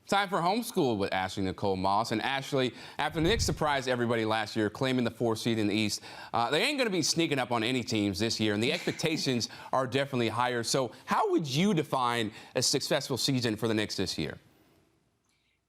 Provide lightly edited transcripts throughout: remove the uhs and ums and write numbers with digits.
Time for homeschool with Ashley Nicole Moss. And Ashley, after the Knicks surprised everybody last year, claiming the 4th seed in the East, they ain't going to be sneaking up on any teams this year, and the expectations are definitely higher. So how would you define a successful season for the Knicks this year?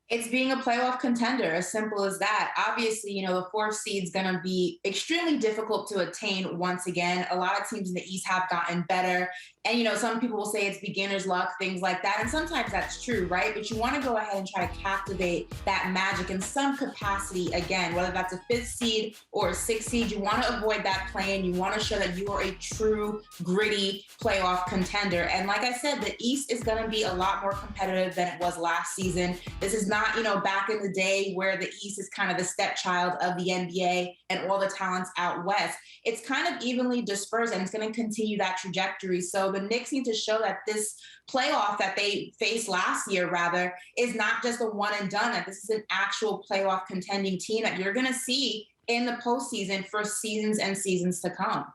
It's being a playoff contender, as simple as that. Obviously, the 4th seed is going to be extremely difficult to attain once again. A lot of teams in the East have gotten better. And, some people will say it's beginner's luck, things like that. And sometimes that's true, right? But you want to go ahead and try to captivate that magic in some capacity again, whether that's a 5th seed or a 6th seed. You want to avoid that play-in. You want to show that you are a true, gritty playoff contender. And like I said, the East is going to be a lot more competitive than it was last season. This is not, back in the day where the East is kind of the stepchild of the NBA and all the talents out West. It's kind of evenly dispersed, and it's going to continue that trajectory. So the Knicks need to show that this playoff that they faced last year, rather, is not just a one and done, that this is an actual playoff contending team that you're going to see in the postseason for seasons and seasons to come.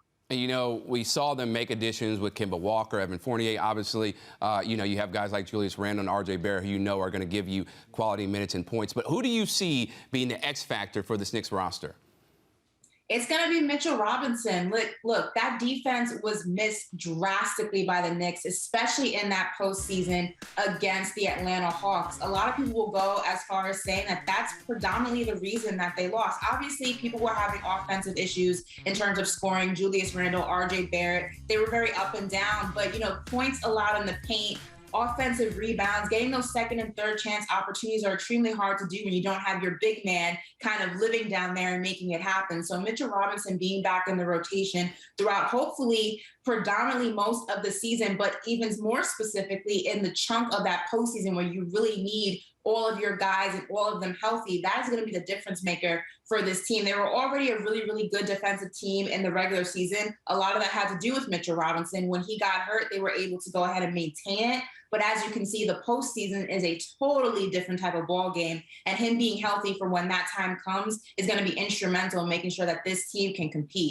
We saw them make additions with Kemba Walker, Evan Fournier. Obviously, you have guys like Julius Randle and R.J. Barrett who are going to give you quality minutes and points. But who do you see being the X factor for this Knicks roster? It's going to be Mitchell Robinson. Look, that defense was missed drastically by the Knicks, especially in that postseason against the Atlanta Hawks. A lot of people will go as far as saying that that's predominantly the reason that they lost. Obviously, people were having offensive issues in terms of scoring. Julius Randle, R.J. Barrett, they were very up and down. But, points allowed in the paint, offensive rebounds, getting those second and third chance opportunities are extremely hard to do when you don't have your big man kind of living down there and making it happen. So Mitchell Robinson being back in the rotation throughout, hopefully, predominantly most of the season, but even more specifically in the chunk of that postseason where you really need all of your guys and all of them healthy, that is going to be the difference maker for this team. They were already a really, really good defensive team in the regular season. A lot of that had to do with Mitchell Robinson. When he got hurt, they were able to go ahead and maintain it. But as you can see, the postseason is a totally different type of ball game, and him being healthy for when that time comes is going to be instrumental in making sure that this team can compete.